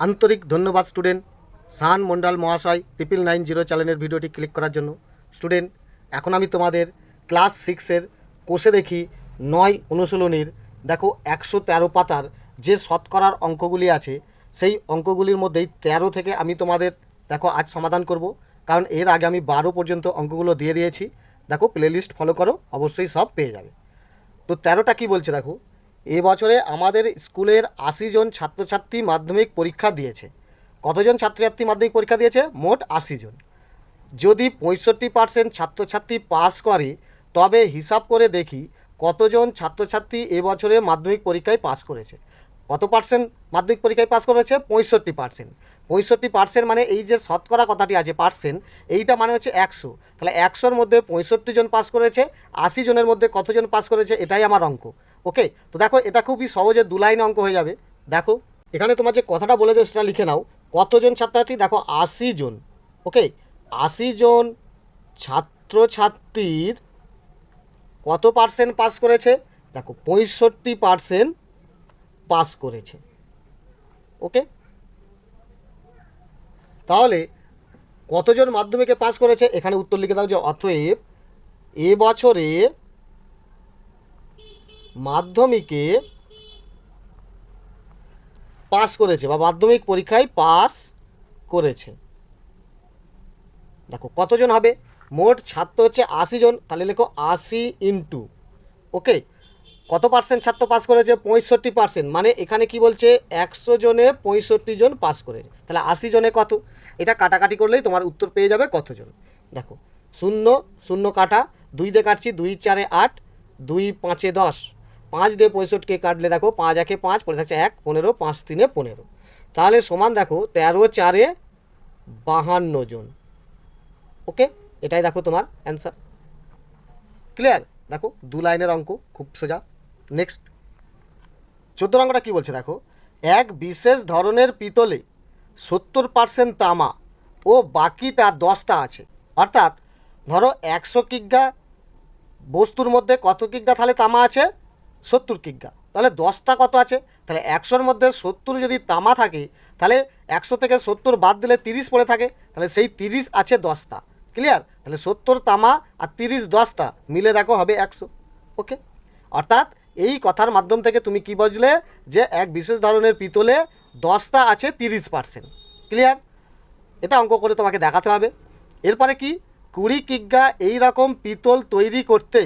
আন্তরিক ধন্যবাদ স্টুডেন্ট শাহান মন্ডল মহাশয় 9990 চ্যানেলের ভিডিওটি ক্লিক করার জন্য। স্টুডেন্ট, এখন আমি তোমাদের ক্লাস 6-এর কোষে দেখি 9 অনুশীলনীর দেখো 113 পাতার যে শতকরার অঙ্কগুলি আছে সেই অঙ্কগুলির মধ্যেই 13 থেকে আমি তোমাদের দেখো আজ সমাধান করব, কারণ এর আগে আমি 12 পর্যন্ত অঙ্কগুলো দিয়ে দিয়েছি। দেখো প্লেলিস্ট ফলো করো, অবশ্যই সব পেয়ে যাবে। তো 13টা কী বলছে দেখো, এবছরে আমাদের স্কুলের 80 জন ছাত্রছাত্রী মাধ্যমিক পরীক্ষা দিয়েছে। কতজন ছাত্রছাত্রী মাধ্যমিক পরীক্ষা দিয়েছে? মোট 80 জন। যদি 65% ছাত্রছাত্রী পাস করে তবে হিসাব করে দেখি কতজন ছাত্রছাত্রী এবছরে মাধ্যমিক পরীক্ষায় পাস করেছে। কত পার্সেন্ট মাধ্যমিক পরীক্ষায় পাস করেছে? 65%। 65% মানে এই যে শতকরা কথাটি আছে পার্সেন্ট, এইটা মানে হচ্ছে 100। তাহলে 100-র মধ্যে 65 জন পাস করেছে, 80 জনের মধ্যে কতজন পাস করেছে, এটাই আমার অঙ্ক। ওকে, তো দেখো এটা খুবই সহজে 2 লাইনে অঙ্ক হয়ে যাবে। দেখো এখানে তোমার যে কথাটা বলেছে সেটা লিখে নাও। কতজন ছাত্রছাত্রী? দেখো 80 জন। ওকে, 80 জন ছাত্রছাত্রীর কত পার্সেন্ট পাস করেছে? দেখো 65% পাস করেছে। ওকে, তাহলে কতজন মাধ্যমিকে পাস করেছে? এখানে উত্তর লিখে দাও যে অতএব এবছরে মাধ্যমিকে পাস করেছে বা মাধ্যমিক পরীক্ষায় পাস করেছে। দেখো কতজন হবে? মোট ছাত্র হচ্ছে 80 জন, তাহলে লেখো 80 ইন্টু। ওকে, কত পার্সেন্ট ছাত্র পাস করেছে? 65%। মানে এখানে কি বলছে? 100 জনে 65 জন পাস করেছে, তাহলে 80 জনে কত? এটা কাটাকাটি করলেই তোমার উত্তর পেয়ে যাবে কতজন। দেখো 0 0 কাটা, 2 দিয়ে কাটছি, 2 4 8, 2 5 10, 5 দিয়ে 65কে কাটলে দেখো 5 1 5, পরে থাকছে 1 15, 5 3 15, তাহলে সমান দেখো 13 4 52 জন। ওকে, এটাই দেখো তোমার অ্যান্সার। ক্লিয়ার? দেখো 2 লাইনের অঙ্ক, খুব সোজা। নেক্সট 14 অঙ্কটা কী বলছে দেখো, এক বিশেষ ধরনের পিতলে 70% তামা ও বাকিটা দস্তা আছে। অর্থাৎ ধরো 100 কিগ্রা বস্তুর মধ্যে কত কিগ্রা তাহলে তামা আছে? 70 কিগ্রা। তাহলে দস্তা কত আছে? তাহলে 100-র মধ্যে 70 যদি তামা থাকে তাহলে 100 থেকে 70 বাদ দিলে 30 পড়ে থাকে, তাহলে সেই 30 আছে দস্তা। ক্লিয়ার? তাহলে 70 তামা আর 30 দস্তা মিলে দেখো হবে 100। ওকে, অর্থাৎ এই কথার মাধ্যম থেকে তুমি কি বুঝলে যে এক বিশেষ ধরনের পিতলে দস্তা আছে 30%। ক্লিয়ার? এটা অঙ্ক করে তোমাকে দেখাতে হবে। এরপরে কি, 20 কিগ্রা এই রকম পিতল তৈরি করতে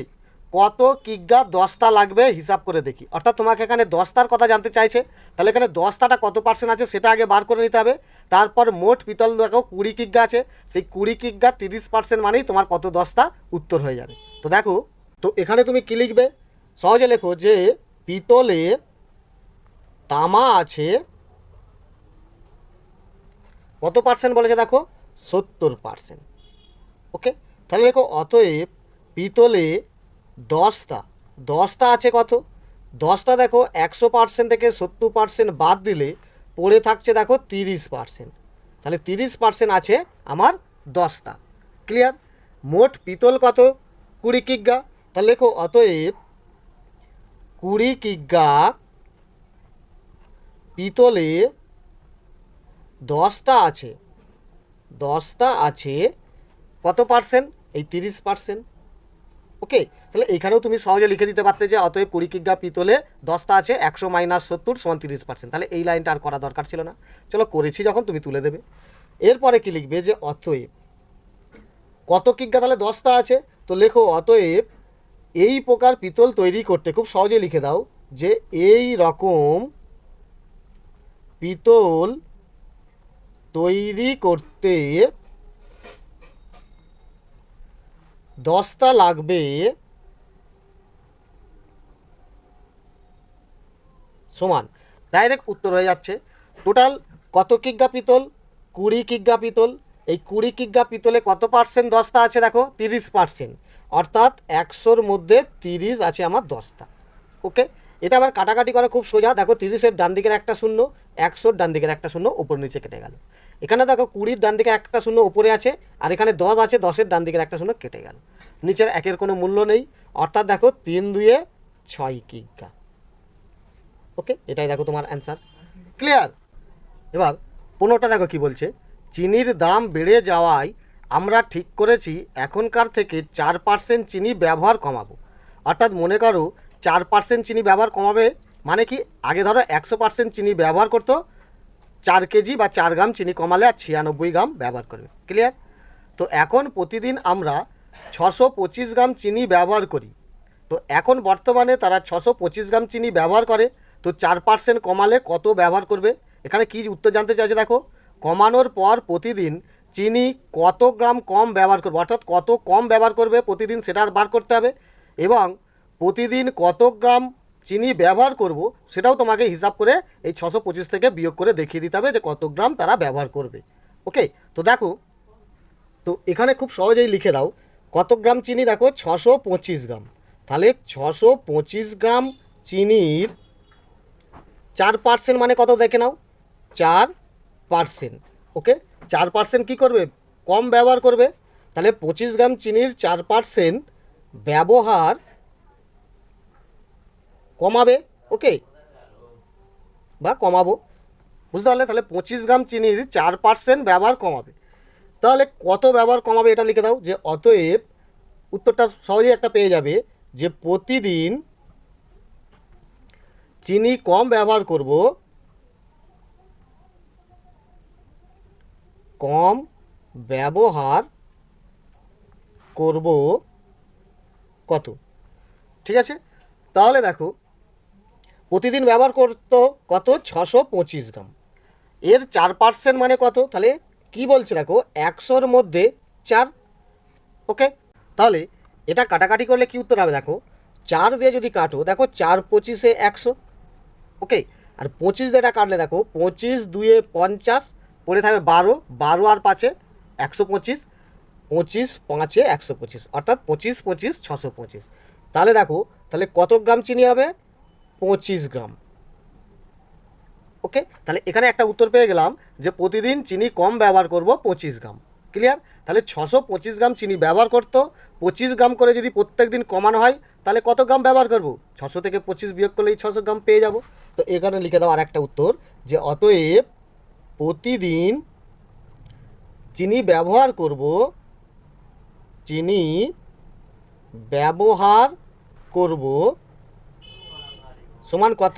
কত কিগ্রা দস্তা লাগবে হিসাব করে দেখি। অর্থাৎ তোমাকে এখানে দস্তার কথা জানতে চাইছে, তাহলে এখানে দস্তাটা কত পার্সেন্ট আছে সেটা আগে বার করে নিতে হবে। তারপর মোট পিতল দেখো 20 কিগ্রা আছে, সেই 20 কিগ্রা 30% মানেই তোমার কত দস্তা উত্তর হয়ে যাবে। তো দেখো, তো এখানে তুমি কী লিখবে? সহজে লেখো যে পিতলে তামা আছে কত পার্সেন্ট বলেছে দেখো? 70%। ওকে, তাহলে দেখো অতএব পিতলে দস্তা আছে কত? দস্তা দেখো 100% থেকে 70% বাদ দিলে পড়ে থাকছে দেখো 30%। তাহলে 30% আছে আমার দস্তা। ক্লিয়ার? মোট পিতল কত? 20 কিগ্রা। তাহলে দেখো অতএব 20 কিগ্রা পিতলে দস্তা আছে কত পার্সেন্ট? এই 30%। ওকে, তাহলে এখানেও তুমি সহজে লিখে দিতে পারতে যে অতএব 20 কিগ্রা পিতলে দস্তা আছে 100 - 70 = 30%। তাহলে এই লাইনটা আর করা দরকার ছিল না, চলো করেছি যখন তুমি তুলে দেবে। এরপরে কি লিখবে যে অতএব কত কিগ্রা তাহলে দস্তা আছে, তো লেখো অতএব এই প্রকার পিতল তৈরি করতে, খুব সহজে লিখে দাও যে এই রকম পিতল তৈরি করতে দস্তা লাগবে সমান, ডাইরেক্ট উত্তর হয়ে যাচ্ছে। টোটাল কত কিগ্রা পিতল? 20 কিগ্রা পিতল। এই 20 কিগ্রা পিতলে কত পার্সেন্ট দস্তা আছে দেখো? 30%। অর্থাৎ 100-র মধ্যে 30 আছে আমার দস্তা। ওকে, এটা আবার কাটাকাটি করা খুব সোজা। দেখো 30-এর ডান দিকের একটা শূন্য, 100-র ডান দিকের একটা শূন্য, উপর নিচে কেটে গেল। এখানে দেখো 20-র ডান দিকে একটা শূন্য উপরে আছে, আর এখানে 10 আছে, 10-এর ডান দিকের একটা শূন্য কেটে গেল, নিচের একের কোনো মূল্য নেই। অর্থাৎ দেখো 3 2 6 কিগ্রা। ওকে, এটাই দেখো তোমার অ্যান্সার। ক্লিয়ার? এবার 15টা দেখো কি বলছে, চিনির দাম বেড়ে যাওয়ায় আমরা ঠিক করেছি এখনকার থেকে 4% চিনি ব্যবহার কমাবো। অর্থাৎ মনে করো 4% চিনি ব্যবহার কমাবে, মানে কি আগে ধরো 100% চিনি ব্যবহার করতো, 4 কেজি বা 4 গ্রাম চিনি কমালে আর 96 গ্রাম ব্যবহার করবে। ক্লিয়ার? তো এখন প্রতিদিন আমরা 625 গ্রাম চিনি ব্যবহার করি। তো এখন বর্তমানে তারা 625 গ্রাম চিনি ব্যবহার করে, তো 4% কমালে কত ব্যবহার করবে? এখানে কি উত্তর জানতে চাইছে দেখো, কমানোর পর প্রতিদিন চিনি কত গ্রাম কম ব্যবহার করবে, অর্থাৎ কত কম ব্যবহার করবে প্রতিদিন সেটা বার করতে হবে, এবং প্রতিদিন কত গ্রাম চিনি ব্যবহার করব সেটাও তোমাকে হিসাব করে এই 625 থেকে বিয়োগ করে দেখিয়ে দিতে হবে যে কত গ্রাম তারা ব্যবহার করবে। ওকে, তো দেখো, তো এখানে খুব সহজেই লিখে দাও কত গ্রাম চিনি, দেখো 625 গ্রাম। তাহলে 625 গ্রাম চিনির 4% মানে কত দেখে নাও, 4%। ওকে, 4% কী করবে, কম ব্যবহার করবে। তাহলে 25 গ্রাম চিনির 4% ব্যবহার কমাবে। ওকে, বা কমাবো, বুঝতে পারলে? তাহলে 25 গ্রাম চিনির 4% ব্যবহার কমাবে। তাহলে কত ব্যবহার কমাবে এটা লিখে দাও, যে অতএব উত্তরটা সহজেই একটা পেয়ে যাবে যে প্রতিদিন চিনি কম ব্যবহার করব, কম ব্যবহার করব কত। ঠিক আছে, তাহলে দেখো প্রতিদিন ব্যবহার করতো কত, 625 গ্রাম, এর 4% মানে কত, তাহলে কি বলছে দেখো 100-র মধ্যে 4। ওকে, তাহলে এটা কাটাকাটি করলে কি উত্তর হবে দেখো, 4 দিয়ে যদি কাটো দেখো 4 25-এ 100। ওকে, আর 25 দিয়ে এটা কাটলে দেখো 25 2-এ 50, পড়ে থাকবে 12, 12 আর 5-এ 125, 25 5-এ 125, অর্থাৎ 25 25 625। তাহলে দেখো, তাহলে কত গ্রাম চিনি হবে, 25 গ্রাম। ওকে, তাহলে এখানে একটা উত্তর পেয়ে গেলাম যে প্রতিদিন চিনি কম ব্যবহার করব 25 গ্রাম। ক্লিয়ার? তাহলে 625 গ্রাম চিনি ব্যবহার করতো, 25 গ্রাম করে যদি প্রত্যেক দিন কমানো হয় তাহলে কত গ্রাম ব্যবহার করব, 600 থেকে 25 বিয়োগ করলেই 600 গ্রাম পেয়ে যাব। তো এখানে লিখে দাও আর একটা উত্তর, যে অতএব প্রতিদিন চিনি ব্যবহার করব, চিনি ব্যবহার করব সমান কত,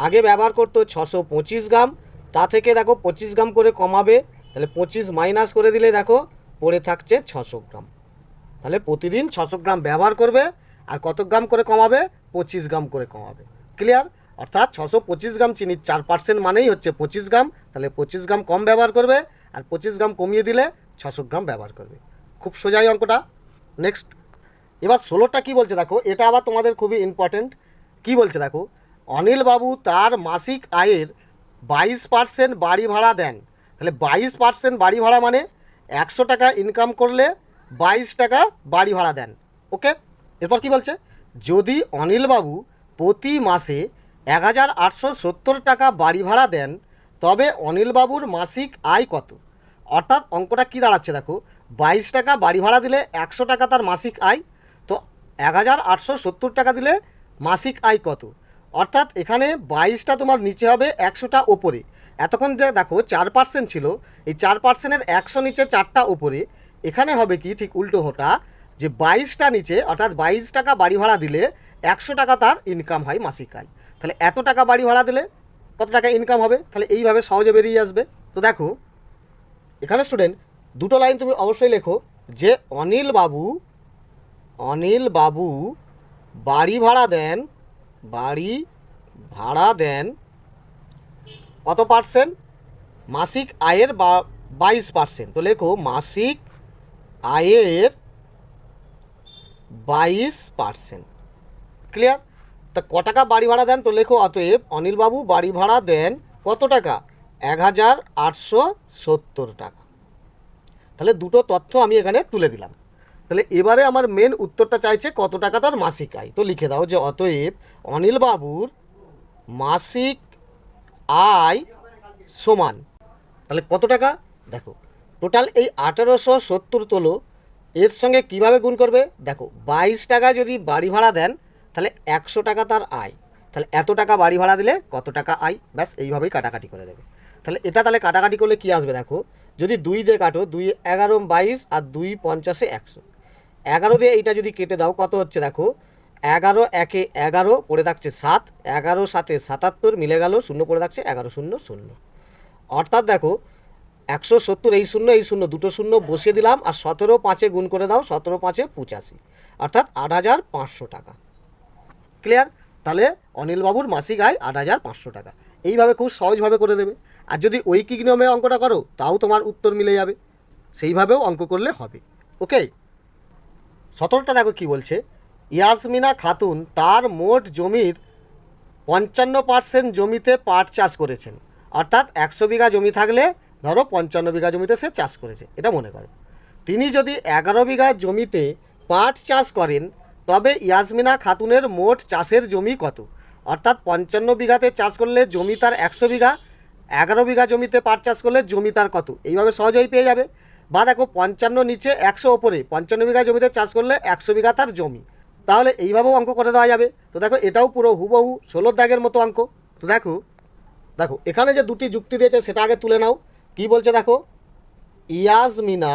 আগে ব্যবহার করতো 625 গ্রাম, তা থেকে দেখো 25 গ্রাম করে কমাবে, তাহলে 25 মাইনাস করে দিলে দেখো পড়ে থাকছে 600 গ্রাম। তাহলে প্রতিদিন 600 গ্রাম ব্যবহার করবে, আর কত গ্রাম করে কমাবে, 25 গ্রাম করে কমাবে। ক্লিয়ার? অর্থাৎ 625 গ্রাম চিনির 4% মানেই হচ্ছে 25 গ্রাম, তাহলে 25 গ্রাম কম ব্যবহার করবে, আর 25 গ্রাম কমিয়ে দিলে 600 গ্রাম ব্যবহার করবে। খুব সোজাই অঙ্কটা। নেক্সট, এবার 16টা কী বলছে দেখো, এটা আবার তোমাদের খুবই ইম্পর্টেন্ট। কী বলছে দেখো, অনিলবাবু তার মাসিক আয়ের 22% বাড়ি ভাড়া দেন। তাহলে 22% বাড়ি ভাড়া মানে 100 টাকা ইনকাম করলে 22 টাকা বাড়ি ভাড়া দেন। ওকে, এরপর কি বলছে, যদি অনিলবাবু প্রতি মাসে 1870 টাকা বাড়ি ভাড়া দেন তবে অনিলবাবুর মাসিক আয় কত। অর্থাৎ অঙ্কটা কী দাঁড়াচ্ছে দেখো, 22 টাকা বাড়ি ভাড়া দিলে 100 টাকা তার মাসিক আয়, তো 1870 টাকা দিলে মাসিক আয় কত। অর্থাৎ এখানে 22টা তোমার নিচে হবে, 100টা ওপরে। এতক্ষণ যে দেখো 4% ছিল, এই 4%-এর 100 নিচে 4টা ওপরে। এখানে হবে কি ঠিক উল্টো হটা, যে 22টা নিচে, অর্থাৎ 22 টাকা বাড়ি ভাড়া দিলে 100 টাকা তার ইনকাম হয় মাসিক আয়। তাহলে এত টাকা বাড়ি ভাড়া দিলে কত টাকা ইনকাম হবে, তাহলে এইভাবে সহজে বেরিয়ে আসবে। তো দেখো এখানে স্টুডেন্ট দুটো লাইন তুমি অবশ্যই লেখো, যে অনিলবাবু বাড়ি ভাড়া দেন কত পার্সেন্ট, মাসিক আয়ের 22%। তো লেখো মাসিক আয়ের 22%। ক্লিয়ার? তা ক টাকা বাড়ি ভাড়া দেন, তো লেখো অতএব অনিলবাবু বাড়ি ভাড়া দেন কত টাকা, 1870 টাকা। তাহলে দুটো তথ্য আমি এখানে তুলে দিলাম। তাহলে এবারে আমার মেন উত্তরটা চাইছে কত টাকা তার মাসিক আয়। তো লিখে দাও যে অতএব অনিলবাবুর মাসিক আয় সমান, তাহলে কত টাকা দেখো, টোটাল এই 1870 তোলো, এর সঙ্গে কিভাবে গুণ করবে দেখো, 22 টাকা যদি বাড়ি ভাড়া দেন তাহলে 100 টাকা তার আয়, তাহলে এত টাকা বাড়ি ভাড়া দিলে কত টাকা আয়, ব্যাস এইভাবেই কাটাকাটি করে দেবে। তাহলে এটা তাহলে কাটাকাটি করলে কী আসবে দেখো, যদি 2 দিয়ে কাটো, 2 11 22 আর 2 50 100, 11 দিয়ে এইটা যদি কেটে দাও কত হচ্ছে দেখো, 11 একে 11 পড়ে থাকছে 7, 11 7 77 মিলে গেল, শূন্য পড়ে থাকছে 11 0 0। অর্থাৎ দেখো 170, এই শূন্য এই শূন্য, দুটো শূন্য বসিয়ে দিলাম, আর 17 5-এ গুণ করে দাও, 17 5-এ 85, অর্থাৎ 8,500 টাকা। ক্লিয়ার? তাহলে অনিলবাবুর মাসিক আয় 8,500 টাকা। এইভাবে খুব সহজভাবে করে দেবে। আর যদি ঐকিক নিয়মে অঙ্কটা করো তাও তোমার উত্তর মিলে যাবে, সেইভাবেও অঙ্ক করলে হবে। ওকে, 17টা দেখো কি বলছে, ইয়াসমিনা খাতুন তার মোট জমির 55% জমিতে পাট চাষ করেছেন। অর্থাৎ 100 বিঘা জমি থাকলে ধরো 55 বিঘা জমিতে সে চাষ করেছে, এটা মনে করো। তিনি যদি 11 বিঘা জমিতে পাট চাষ করেন, তবে ইয়াসমিনা খাতুনের মোট চাষের জমি কত? অর্থাৎ 55 বিঘাতে চাষ করলে জমি তার 100 বিঘা, 11 বিঘা জমিতে পাট চাষ করলে জমি তার কত? এইভাবে সহজেই পেয়ে যাবে। বা দেখো 55 নিচে 100 ওপরে, 55 বিঘা জমিতে চাষ করলে 100 বিঘা তার জমি, তাহলে এইভাবেও অঙ্ক করে দেওয়া যাবে। তো দেখো এটাও পুরো হুবহু 16 দাগের মতো অঙ্ক। তো দেখো দেখো এখানে যে দুটি যুক্তি দিয়েছে সেটা আগে তুলে নাও। কি বলছে দেখো, ইয়াসমিনা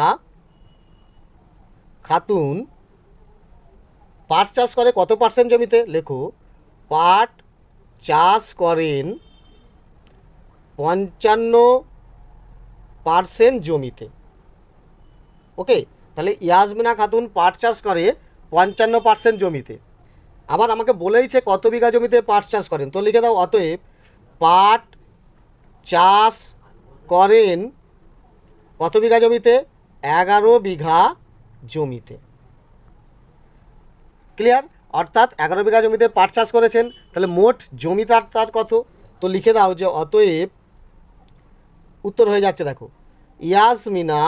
খাতুন পাট চাষ করে কত পার্সেন্ট জমিতে? লেখো, পাট চাষ করেন 55% জমিতে। ওকে, তাহলে ইয়াসমিনা খাতুন পাট চাষ করে 55% জমিতে। আবার আমাকে বলেইছে কত বিঘা জমিতে পাট চাষ করেন, তো লিখে দাও, অতএব পাট চাষ করেন কত বিঘা জমিতে? 11 বিঘা জমিতে। ক্লিয়ার? অর্থাৎ 11 বিঘা জমিতে পাট চাষ করেছেন, তাহলে মোট জমি তার কত? তো লিখে দাও যে অতএব, উত্তর হয়ে যাচ্ছে দেখো, ইয়াসমিনা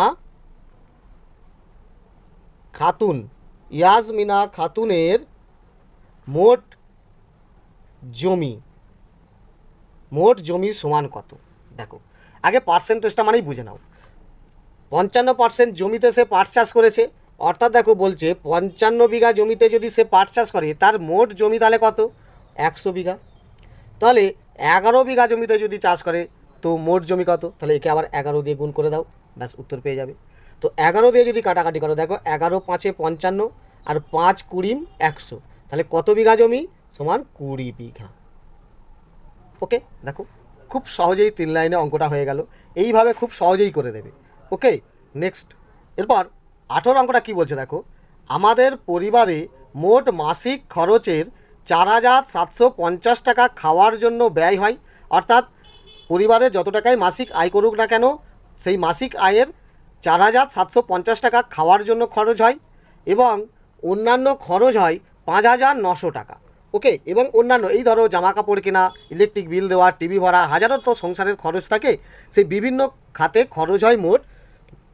খাতুনের মোট জমি সমান কত? দেখো আগে পার্সেন্টেজটা মানেই বুঝে নাও। 55% জমিতে সে পাট চাষ করেছে, অর্থাৎ দেখো বলছে 55 বিঘা জমিতে যদি সে পাট চাষ করে তার মোট জমি তাহলে কত? 100 বিঘা। তাহলে 11 বিঘা জমিতে যদি চাষ করে তো মোট জমি কত? তাহলে একে আবার 11 দিয়ে গুণ করে দাও, ব্যাস উত্তর পেয়ে যাবে। তো 11 দিয়ে যদি কাটাকাটি করো, দেখো 11 5-এ 55 আর 5 20 100, তাহলে কত বিঘা জমি? সমান 20 বিঘা। ওকে, দেখো খুব সহজেই 3 লাইনে অঙ্কটা হয়ে গেল। এইভাবে খুব সহজেই করে দেবে। ওকে, নেক্সট। এরপর 18 অঙ্কটা কী বলছে দেখো, আমাদের পরিবারে মোট মাসিক খরচের 4,750 টাকা খাওয়ার জন্য ব্যয় হয়। অর্থাৎ পরিবারে যত টাকাই মাসিক আয় করুক না কেন, সেই মাসিক আয়ের 4,750 টাকা খাওয়ার জন্য খরচ হয়, এবং অন্যান্য খরচ হয় 5,900 টাকা। ওকে, এবং অন্যান্য এই ধরো জামা কাপড় কেনা, ইলেকট্রিক বিল দেওয়া, টিভি ভরা, হাজারো তো সংসারের খরচ থাকে, সেই বিভিন্ন খাতে খরচ হয় মোট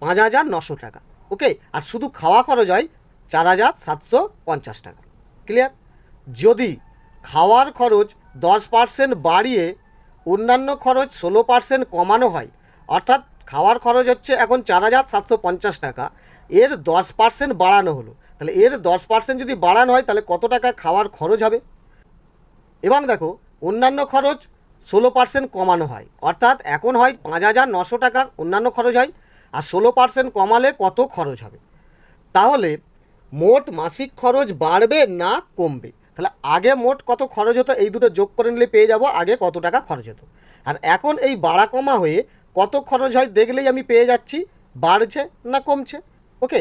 5,900 টাকা। ওকে, আর শুধু খাওয়া খরচ হয় 4,750 টাকা। ক্লিয়ার? যদি খাওয়ার খরচ 10% বাড়িয়ে অন্যান্য খরচ 16% কমানো হয়, অর্থাৎ খাওয়ার খরচ হচ্ছে এখন 4,750 টাকা, এর 10% বাড়ানো হলো, তাহলে এর 10% যদি বাড়ানো হয় তাহলে কত টাকা খাওয়ার খরচ হবে? এবং দেখো অন্যান্য খরচ 16% কমানো হয়, অর্থাৎ এখন হয় 5,900 টাকা অন্যান্য খরচ হয়, আর 16% কমালে কত খরচ হবে? তাহলে মোট মাসিক খরচ বাড়বে না কমবে? তাহলে আগে মোট কত খরচ হতো এই দুটো যোগ করে নিলে পেয়ে যাব আগে কত টাকা খরচ হতো, আর এখন এই বাড়া কমা হয়ে কত খরচ হয় দেখলেই আমি পেয়ে যাচ্ছি বাড়ছে না কমছে। ওকে,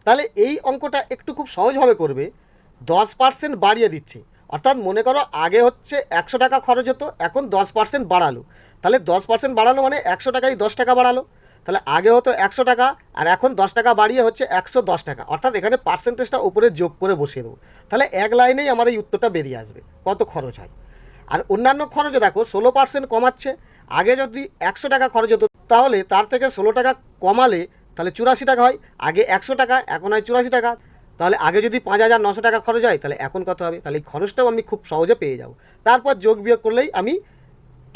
তাহলে এই অঙ্কটা একটু খুব সহজভাবে করবে। 10% বাড়িয়ে দিচ্ছে, অর্থাৎ মনে করো আগে হচ্ছে 100 টাকা খরচ হতো, এখন 10% বাড়ালো, তাহলে 10% বাড়ালো মানে 100 টাকায় 10 টাকা বাড়ালো, তাহলে আগে হতো 100 টাকা আর এখন 10 টাকা বাড়িয়ে হচ্ছে 110 টাকা, অর্থাৎ এখানে পার্সেন্টেজটা উপরে যোগ করে বসিয়ে দেবো, তাহলে এক লাইনেই আমার এই উত্তরটা বেরিয়ে আসবে কত খরচ হয়। আর অন্যান্য খরচও দেখো 16% কমাচ্ছে, আগে যদি 100 টাকা খরচ হতো তাহলে তার থেকে 16 টাকা কমালে তাহলে 84 টাকা হয়, আগে 100 টাকা এখন হয় 84 টাকা, তাহলে আগে যদি 5,900 টাকা খরচ হয় তাহলে এখন কত হবে? তাহলে এই খরচটাও আমি খুব সহজে পেয়ে যাব, তারপর যোগ বিয়োগ করলেই আমি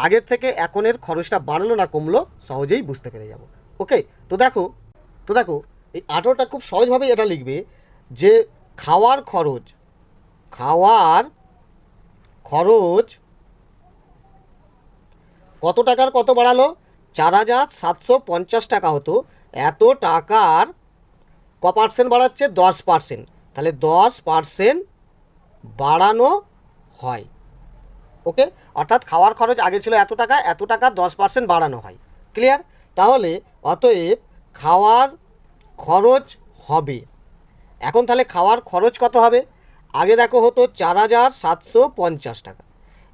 আগের থেকে এখনের খরচটা বাড়লো না কমলো সহজেই বুঝতে পেরে যাব। ওকে, তো দেখো এই 18টা খুব সহজভাবেই এটা লিখবে যে খাওয়ার খরচ কত টাকার কত বাড়ালো? 4,750 টাকা হতো, এত টাকার ক% বাড়াচ্ছে? 10%। তাহলে 10% বাড়ানো হয়। ওকে, অর্থাৎ খাওয়ার খরচ আগে ছিল এত টাকা, এত টাকা 10% বাড়ানো হয়। ক্লিয়ার? তাহলে অতএব খাওয়ার খরচ হবে, এখন তাহলে খাওয়ার খরচ কত হবে? আগে দেখো হতো 4,750 টাকা,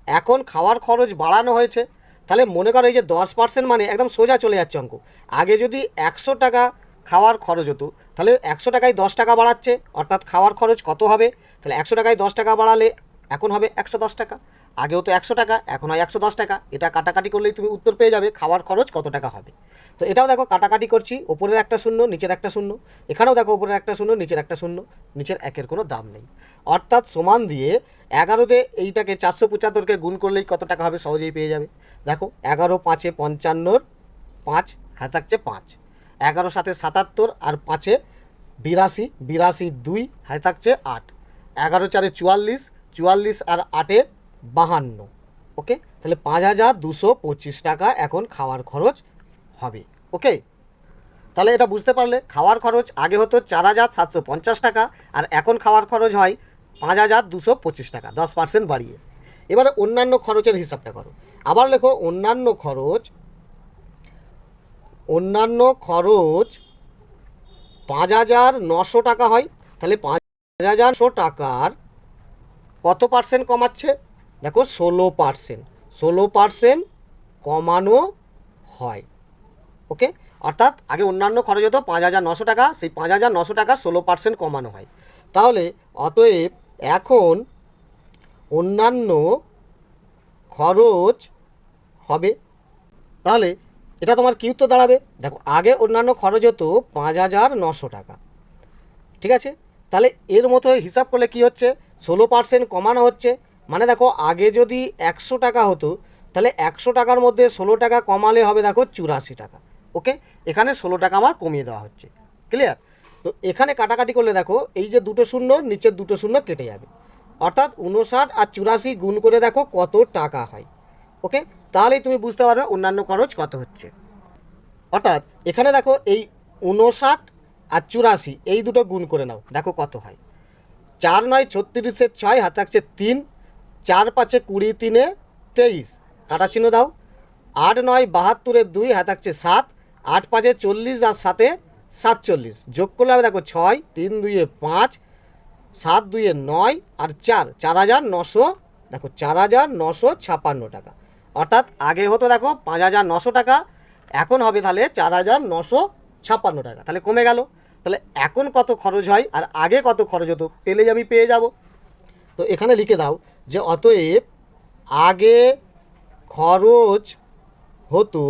এখন খাওয়ার খরচ বাড়ানো হয়েছে। তাহলে মনে করো এই যে 10% মানে একদম সোজা চলে যাচ্ছে অঙ্ক। আগে যদি 100 টাকা খাওয়ার খরচ হতো, তাহলে 100 টাকায় 10 টাকা বাড়াচ্ছে, অর্থাৎ খাওয়ার খরচ কত হবে? তাহলে 100 টাকায় 10 টাকা বাড়ালে এখন হবে 110 টাকা। আগেও তো 100 টাকা, এখন হয় 110 টাকা। এটা কাটাকাটি করলেই তুমি উত্তর পেয়ে যাবে খাওয়ার খরচ কত টাকা হবে। তো এটাও দেখো কাটাকাটি করছি, ওপরের একটা শূন্য, নিচের একটা শূন্য। এখানেও দেখো ওপরের একটা শূন্য, নিচের একটা শূন্য, নিচের একের কোনো দাম নেই। অর্থাৎ সমান দিয়ে 11 দিয়ে এইটাকে 475কে গুণ করলেই কত টাকা হবে সহজেই পেয়ে যাবে। দেখো 11 5 55, 5 হাতে থাকছে 5, 11 7 77 আর 5 82, 82 2 হাতে থাকছে 8, 11 4 44, 44 আর 8 52। ওকে, তাহলে 5,225 টাকা এখন খাওয়ার খরচ হবে। ওকে, তাহলে এটা বুঝতে পারলে খাওয়ার খরচ আগে হতো 4,750 টাকা, আর এখন খাওয়ার খরচ হয় 5,225 টাকা, 10% বাড়িয়ে। এবারে অন্যান্য খরচের হিসাবটা করো। আবার লেখো অন্যান্য খরচ, অন্যান্য খরচ 5,900 টাকা হয়। তাহলে 5,900 টাকার কত পার্সেন্ট কমাচ্ছে? দেখো 16%, 16% কমানো হয়। ওকে, অর্থাৎ আগে অন্যান্য খরচ হতো 5,900 টাকা, সেই 5,900 টাকা 16% কমানো হয়। তাহলে অতএব এখন অন্যান্য খরচ হবে, তাহলে এটা তোমার কি উত্তর দাঁড়াবে? দেখো আগে অন্যান্য খরচ হতো 5,900 টাকা, ঠিক আছে? তাহলে এর মতো হিসাব করলে কি হচ্ছে? 16% কমানো হচ্ছে, মানে দেখো আগে যদি 100 টাকা হতো, তাহলে 100 টাকার মধ্যে 16 টাকা কমালে হবে দেখো 84 টাকা। ওকে, এখানে 16 টাকা আমার কমিয়ে দেওয়া হচ্ছে। ক্লিয়ার? তো এখানে কাটাকাটি করলে দেখো এই যে দুটো শূন্য, নিচের দুটো শূন্য কেটে যাবে, অর্থাৎ 59 আর 84 গুণ করে দেখো কত টাকা হয়। ওকে, তাহলেই তুমি বুঝতে পারবে অন্যান্য খরচ কত হচ্ছে। অর্থাৎ এখানে দেখো এই 59 আর 84 এই দুটো গুণ করে নাও, দেখো কত হয়। 4 9 36 6 হাতে থাকছে 3, 4 5 20 3 23, কাটা চিহ্ন দাও। 8 9 72 2 হাতে থাকছে 7, 8 5 40 আর 7 47, যোগ করলে হবে দেখো 6, 3 2 5, 7 2 9 আর 4, 4,900, দেখো 4,956 টাকা। অর্থাৎ আগে হতো দেখো 5,900 টাকা, এখন হবে তাহলে 4,956 টাকা। তাহলে কমে গেল। তাহলে এখন কত খরচ হয় আর আগে কত খরচ হতো পেলে আমি পেয়ে যাব। তো এখানে লিখে দাও যে অতএব আগে খরচ হতো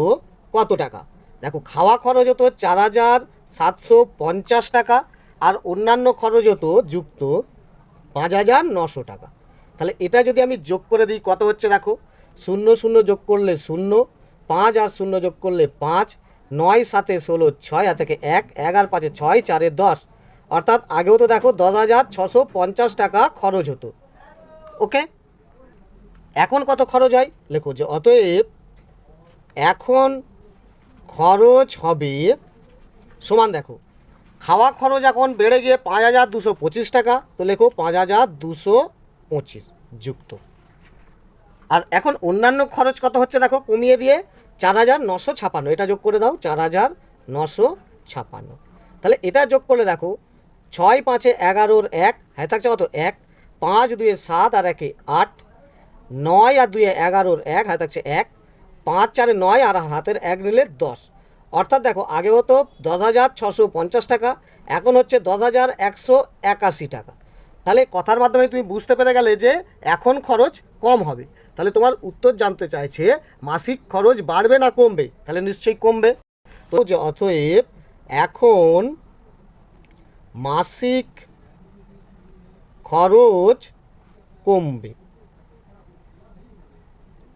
কত টাকা। দেখো খাওয়া খরচ হতো 4,750 টাকা, আর অন্যান্য খরচ হতো যুক্ত 5,900 টাকা। তাহলে এটা যদি আমি যোগ করে দিই কত হচ্ছে দেখো, 0 0 যোগ করলে 0, 5 আর 0 যোগ করলে 5, 9 7 16 6 আর থেকে 1, 11 5 6 4 10, অর্থাৎ আগেও তো দেখো 10,650 টাকা খরচ হতো। ওকে, এখন কত খরচ হয় লেখো যে অতএব এখন খরচ হবে সমান, দেখো খাওয়া খরচ এখন বেড়ে গিয়ে 5,225 টাকা, তো লেখো 5,225 যুক্ত। আর এখন অন্যান্য খরচ কত হচ্ছে দেখো কমিয়ে দিয়ে 4,956, এটা যোগ করে দাও 4,956। তাহলে এটা যোগ করলে দেখো 6 5 11 1 হ্যাঁ থাকছে কত 1, 5 2 7 আর 1 8, 9 আর 2 11 1 হ্যাঁ থাকছে 1, 5 4 9 আর হাতের 1 নিলে 10। অর্থাৎ দেখো আগে হতো 10,650 টাকা, এখন হচ্ছে 10,181 টাকা। তাহলে কথার মাধ্যমে তুমি বুঝতে পেরে গেলে যে এখন খরচ কম হবে। তাহলে তোমার উত্তর জানতে চাইছে মাসিক খরচ বাড়বে না কমবে? তাহলে নিশ্চয়ই কমবে। তো যে অতএব এখন মাসিক খরচ কমবে।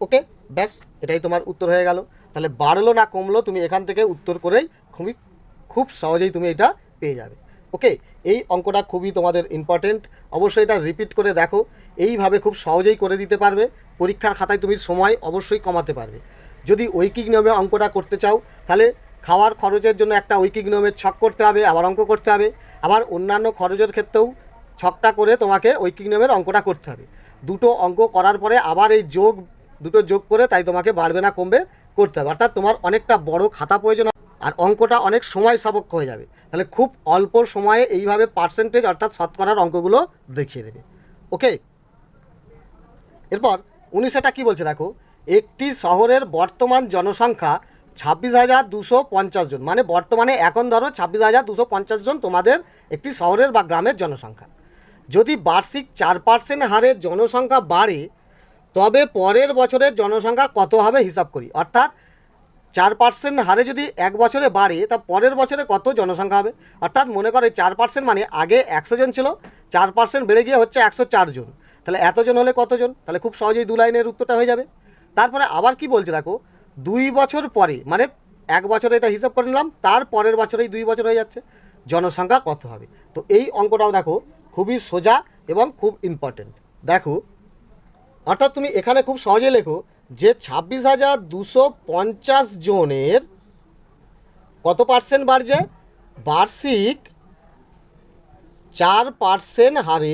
ওকে, ব্যাস এটাই তোমার উত্তর হয়ে গেল। তাহলে বাড়লো না কমলো তুমি এখান থেকে উত্তর করেই খুব সহজেই তুমি এটা পেয়ে যাবে। ওকে, এই অঙ্কটা খুবই তোমাদের ইম্পর্টেন্ট, অবশ্যই এটা রিপিট করে দেখো, এইভাবে খুব সহজেই করে দিতে পারবে। পরীক্ষার খাতায় তুমি সময় অবশ্যই কমাতে পারবে। যদি ঐকিক নিয়মে অঙ্কটা করতে চাও তাহলে খাওয়ার খরচের জন্য একটা ঐকিক নিয়মের ছক করতে হবে, আবার অঙ্ক করতে হবে, আবার অন্যান্য খরচের ক্ষেত্রেও ছকটা করে তোমাকে ঐকিক নিয়মের অঙ্কটা করতে হবে। দুটো অঙ্ক করার পরে আবার এই দুটো যোগ করে তাই তোমাকে বাড়বে না কমবে করতে হবে, অর্থাৎ তোমার অনেকটা বড় খাতা প্রয়োজন আর অঙ্কটা অনেক সময় সাপেক্ষ হয়ে যাবে। তাহলে খুব অল্প সময়ে এইভাবে পার্সেন্টেজ অর্থাৎ শতকরার অঙ্কগুলো দেখিয়ে দেবে। ওকে, এরপর 19টা কী বলছে দেখো, একটি শহরের বর্তমান জনসংখ্যা 26,250 জন, মানে বর্তমানে এখন ধরো 26,250 জন তোমাদের একটি শহরের বা গ্রামের জনসংখ্যা। যদি বার্ষিক 4% হারে জনসংখ্যা বাড়ে তবে পরের বছরের জনসংখ্যা কত হবে হিসাব করি। অর্থাৎ 4% হারে যদি এক বছরে বাড়ে তা পরের বছরে কত জনসংখ্যা হবে। অর্থাৎ মনে করো 4% মানে আগে 100 জন ছিল, 4% বেড়ে গিয়ে হচ্ছে 104 জন, তাহলে এতজন হলে কতজন, তাহলে খুব সহজেই 2 লাইনের উত্তরটা হয়ে যাবে। তারপরে আবার কি বলছে দেখো, 2 বছর পরে, মানে এক বছরে এটা হিসাব করে নিলাম, তার পরের বছরেই 2 বছর হয়ে যাচ্ছে, জনসংখ্যা কত হবে। তো এই অঙ্কটাও দেখো খুবই সোজা এবং খুব ইম্পর্টেন্ট। দেখো অর্থাৎ তুমি এখানে খুব সহজে লেখো যে 26,250 জনের কত পার্সেন্ট বাড়ছে, বার্ষিক 4% হারে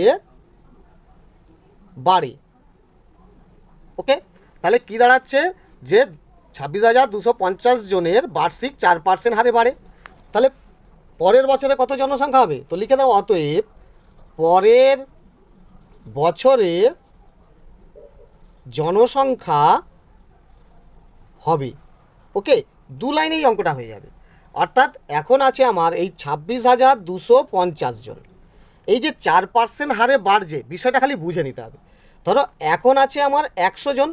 বাড়ে। ওকে, তাহলে কি দাঁড়াচ্ছে যে 26,250 জনের বার্ষিক 4% হারে বাড়ে। তাহলে পরের বছরে কত জনসংখ্যা হবে, তো লিখে দাও অতএব পরের বছরে জনসংখ্যা হবে। ওকে, 2 লাইনেই অঙ্কটা হয়ে যাবে। অর্থাৎ এখন আছে আমার এই 26,250 জন, এই যে 4% হারে বাড়ছে বিষয়টা খালি বুঝে নিতে হবে। ধরো এখন আছে আমার 100 জন,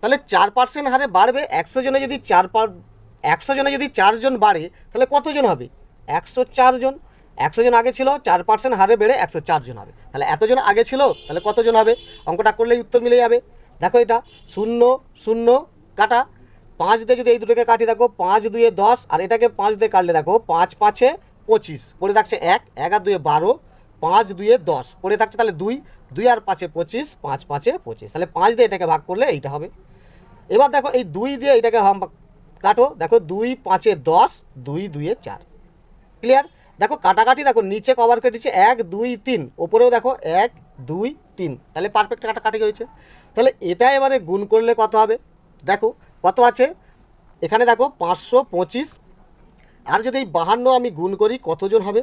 তাহলে 4% হারে বাড়বে, 100 জনে যদি 4 জন বাড়ে তাহলে কতজন হবে, 104 জন। 100 জন আগে ছিল, 4% হারে বেড়ে 104 জন হবে, তাহলে এতজন আগে ছিল তাহলে কতজন হবে, অঙ্কটা করলেই উত্তর মিলে যাবে। দেখো এটা 0 0 কাটা, 5 দিয়ে যদি এই দুটোকে কাটি দেখো 5 2 10, আর এটাকে 5 দিয়ে কাটলে দেখো 5 5 25, পড়ে থাকছে 1 1 আর 2 12, 5 2 10 পড়ে থাকছে তাহলে 2 2 আর 5 25, 5 5 25, তাহলে 5 দিয়ে এটাকে ভাগ করলে এইটা হবে। এবার দেখো এই 2 দিয়ে এটাকে কাটো, দেখো 2 5 10, 2 2 4, ক্লিয়ার। দেখো কাটাকাটি দেখো নিচে কভার কেটেছে 1 2 3, ওপরেও দেখো 1 2 3, তাহলে পারফেক্ট কাটাকাটি হয়েছে। তাহলে এটা এবারে গুণ করলে কত হবে, দেখো কত আছে এখানে, দেখো 525, আর যদি এই 52 আমি গুণ করি কতজন হবে,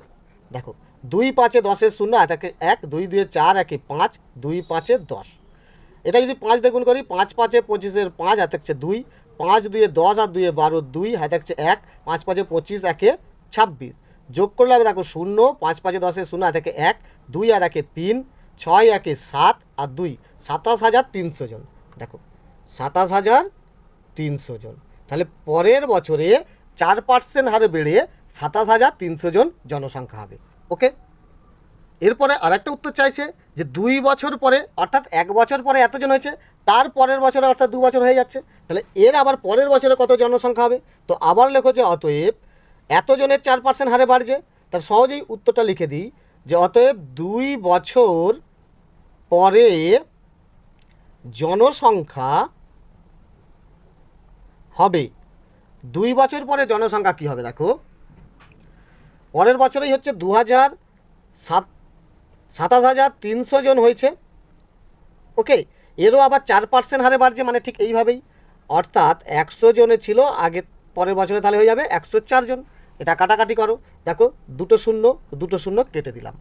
দেখো 2 5 10 0 এটাকে 1, 2 2 4 1 5, 2 5 10, এটা যদি 5 দিয়ে গুণ করি 5 5 25 5 হাতে 2, 5 2 10 আর 2 12, 2 হাতে 1, 5 5 25 1 26, যোগ করলে হবে দেখো 0, 5 5 10 0 হাতে 1, 2 আর 1 3, 6 1 7 আর 2 27,300 জন। দেখো 27,300 জন, তাহলে পরের বছরে 4% হারে বেড়ে 27,300 জন জনসংখ্যা হবে। ওকে, এরপরে আরেকটা উত্তর চাইছে যে 2 বছর পরে, অর্থাৎ 1 বছর পরে এতজন হয়েছে, তার পরের বছরে অর্থাৎ 2 বছর হয়ে যাচ্ছে, তাহলে এর আবার পরের বছরে কত জনসংখ্যা হবে। তো আবার লেখো যে অতএব এতজনের 4% হারে বাড়ছে, তার সহজেই উত্তরটা লিখে দিই যে অতএব 2 বছর পরে জনসংখ্যা হবে। 2 বছর পরে জনসংখ্যা কী হবে, দেখো পরের বছরেই হচ্ছে 27,300 জন হয়েছে। ওকে, এরও আবার 4% হারে বাড়ছে, মানে ঠিক এইভাবেই, অর্থাৎ 100 জনে ছিল আগে, পরের বছরে তাহলে হয়ে যাবে 104 জন। এটা কাটাকাটি করো, দেখো 2 শূন্য কেটে দিলাম,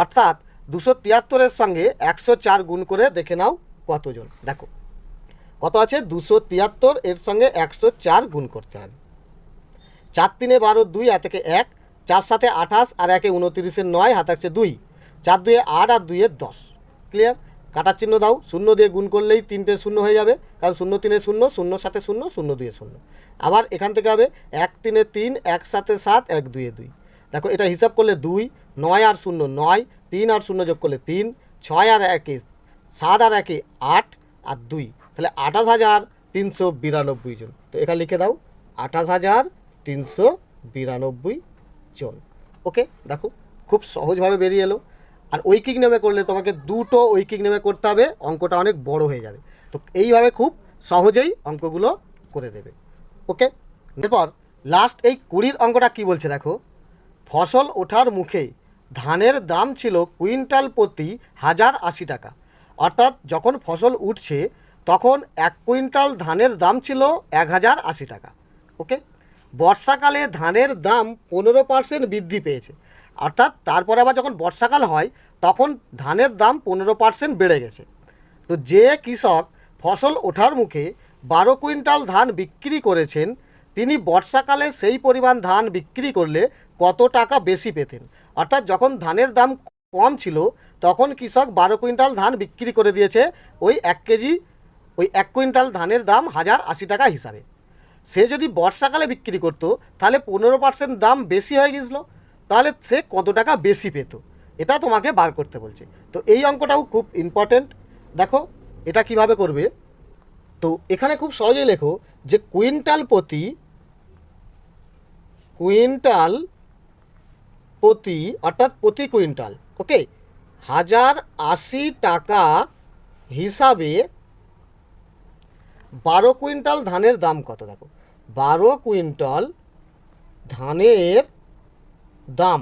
অর্থাৎ 273-এর সঙ্গে 104 গুণ করে দেখে নাও কতজন। দেখো কত আছে, 273, এর সঙ্গে 104 গুণ করতে হবে। 4 3 12, 2 হাত থেকে 1, 4 7 28 আর 1 29, 9 হাত আছে 2, 4 2 8 আর 2 10, ক্লিয়ার। কাটার চিহ্ন দাও, 0 দিয়ে গুণ করলেই 3টে 0 হয়ে যাবে, কারণ 0 3 0, 0 7 0, 0 2 0। আবার এখান থেকে হবে 1 3 3, 1 7 7, 1 2 2। দেখো এটা হিসাব করলে 2, 9 আর 0 9, 3 আর 0 যোগ করলে 3, 6 আর 1 7 আর 1 8 আর 2, তাহলে 28,392 জন। তো এখানে লিখে দাও 28,392 জন। ওকে, দেখো খুব সহজভাবে বেরিয়ে এলো। আর ঐকিক নিয়মে করলে তোমাকে দুটো ঐকিক নিয়মে করতে হবে, অঙ্কটা অনেক বড় হয়ে যাবে। তো এইভাবে খুব সহজেই অঙ্কগুলো করে দেবে। ওকে, এরপর লাস্ট এই 20 অঙ্কটা কি বলছে দেখো, ফসল ওঠার মুখে ধানের দাম ছিল কুইন্টাল প্রতি 1080 টাকা। অর্থাৎ যখন ফসল উঠছে তখন 1 কুইন্টাল ধানের দাম ছিল 1080 টাকা। ওকে, বর্ষাকালে ধানের দাম 15% বৃদ্ধি পেয়েছে। অর্থাৎ তারপরে আবার যখন বর্ষাকাল হয় তখন ধানের দাম 15% বেড়ে গেছে। তো যে কৃষক ফসল ওঠার মুখে 12 কুইন্টাল ধান বিক্রি করেছেন, তিনি বর্ষাকালে সেই পরিমাণ ধান বিক্রি করলে কত টাকা বেশি পেতেন? অর্থাৎ যখন ধানের দাম কম ছিল তখন কৃষক 12 কুইন্টাল ধান বিক্রি করে দিয়েছে ওই 1 কুইন্টাল ধানের দাম 1080 টাকা হিসাবে। সে যদি বর্ষাকালে বিক্রি করতো তাহলে 15% দাম বেশি হয়ে গেছিল, তাহলে সে কত টাকা বেশি পেত, এটা তোমাকে বার করতে বলছে। তো এই অঙ্কটাও খুব ইম্পর্টেন্ট। দেখো এটা কিভাবে করবে, তো এখানে খুব সহজেই লেখো যে কুইন্টাল প্রতি অর্থাৎ প্রতি কুইন্টাল, ওকে, 1080 টাকা হিসাবে 12 কুইন্টাল ধানের দাম কত? দেখো 12 কুইন্টাল ধানের দাম,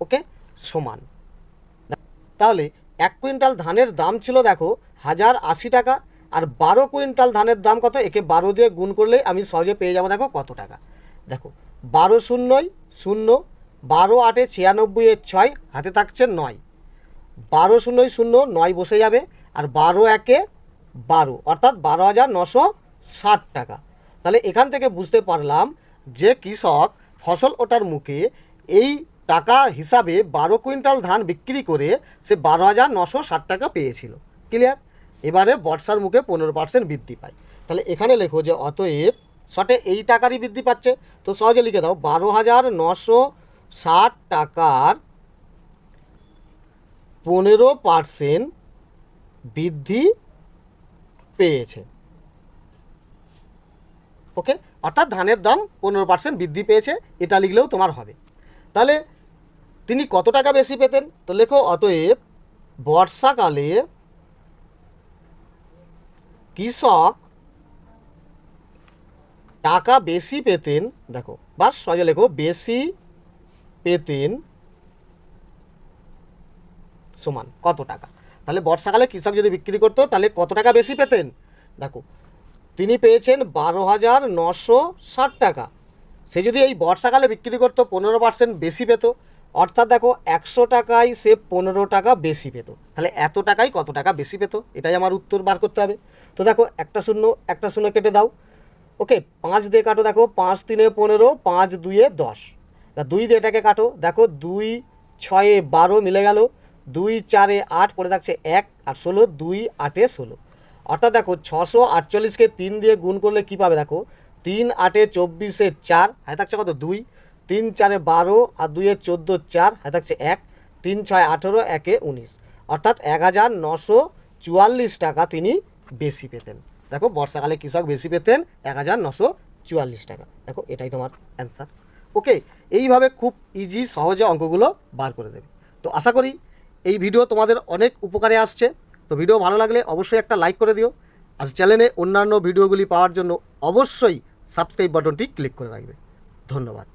ওকে, সমান, তাহলে 1 কুইন্টাল ধানের দাম ছিল দেখো 1080 টাকা, আর 12 কুইন্টাল ধানের দাম কত? একে 12 দিয়ে গুণ করলে আমি সহজে পেয়ে যাবো দেখো কত টাকা। দেখো 12 শূন্যই 0, 12 8 96 এর 6, হাতে থাকছে 9, 12 শূন্যই 0, 9 বসে যাবে, আর 12 একে 12 অর্থাৎ 12,960 টাকা। তাহলে এখান থেকে বুঝতে পারলাম যে কৃষক ফসল ওঠার মুখে এই টাকা হিসাবে 12 কুইন্টাল ধান বিক্রি করে সে 12,960 টাকা পেয়েছিল। ক্লিয়ার? এবারে বর্ষার মুখে 15% বৃদ্ধি পায়। তাহলে এখানে লেখো যে অতএব শর্টে এই টাকারই বৃদ্ধি পাচ্ছে, তো সহজে লিখে দাও 12,960 টাকার 15% বৃদ্ধি পেয়েছে। ওকে, অর্থাৎ ধানের দাম 15% বৃদ্ধি পেয়েছে, এটা লিখলেও তোমার হবে। তাহলে তিনি কত টাকা বেশি পেতেন? তো লেখো অতএব বর্ষাকালে কৃষক টাকা বেশি পেতেন, দেখো বাস সহজে লেখো বেশি পেতেন সমান কত টাকা। তাহলে বর্ষাকালে কৃষক যদি বিক্রি করতো তাহলে কত টাকা বেশি পেতেন? দেখো তিনি পেয়েছেন 12,960 টাকা। সে যদি এই বর্ষাকালে বিক্রি করতো 15% বেশি পেত, অর্থাৎ দেখো 100 টাকায় সে 15 টাকা বেশি পেত। তাহলে এত টাকায় কত টাকা বেশি পেত, এটাই আমার উত্তর বার করতে হবে। তো দেখো একটা শূন্য কেটে দাও। ওকে, 5 দিয়ে কাটো, দেখো 5 3 15, 5 2 10, 2 দিয়ে এটাকে কাটো, দেখো 2 6 12 মিলে গেল, 2 4 8 পড়ে থাকছে 1, আর 16, 2 8 16, অর্থাৎ দেখো 648কে 3 দিয়ে গুণ করলে কী পাবে? দেখো 3 8 24 4, হাতে থাকছে কত? 2, 3 4 12, আর 2 14 4, হাতে থাকছে 1, 3 6 18, 1 19, অর্থাৎ 1944 টাকা তিনি বেশি পেতেন। দেখো বর্ষাকালে কৃষক বেশি পেতেন 1944 টাকা। দেখো এটাই তোমার অ্যান্সার। ওকে, এইভাবে খুব ইজি সহজে অঙ্কগুলো বার করে দেবে। তো আশা করি এই ভিডিও তোমাদের অনেক উপকারে আসছে। তো ভিডিও ভালো লাগলে অবশ্যই একটা লাইক করে দিও, আর চ্যানেলে অন্যান্য ভিডিওগুলি পাওয়ার জন্য অবশ্যই সাবস্ক্রাইব বাটনটি ক্লিক করে রাখবে। ধন্যবাদ।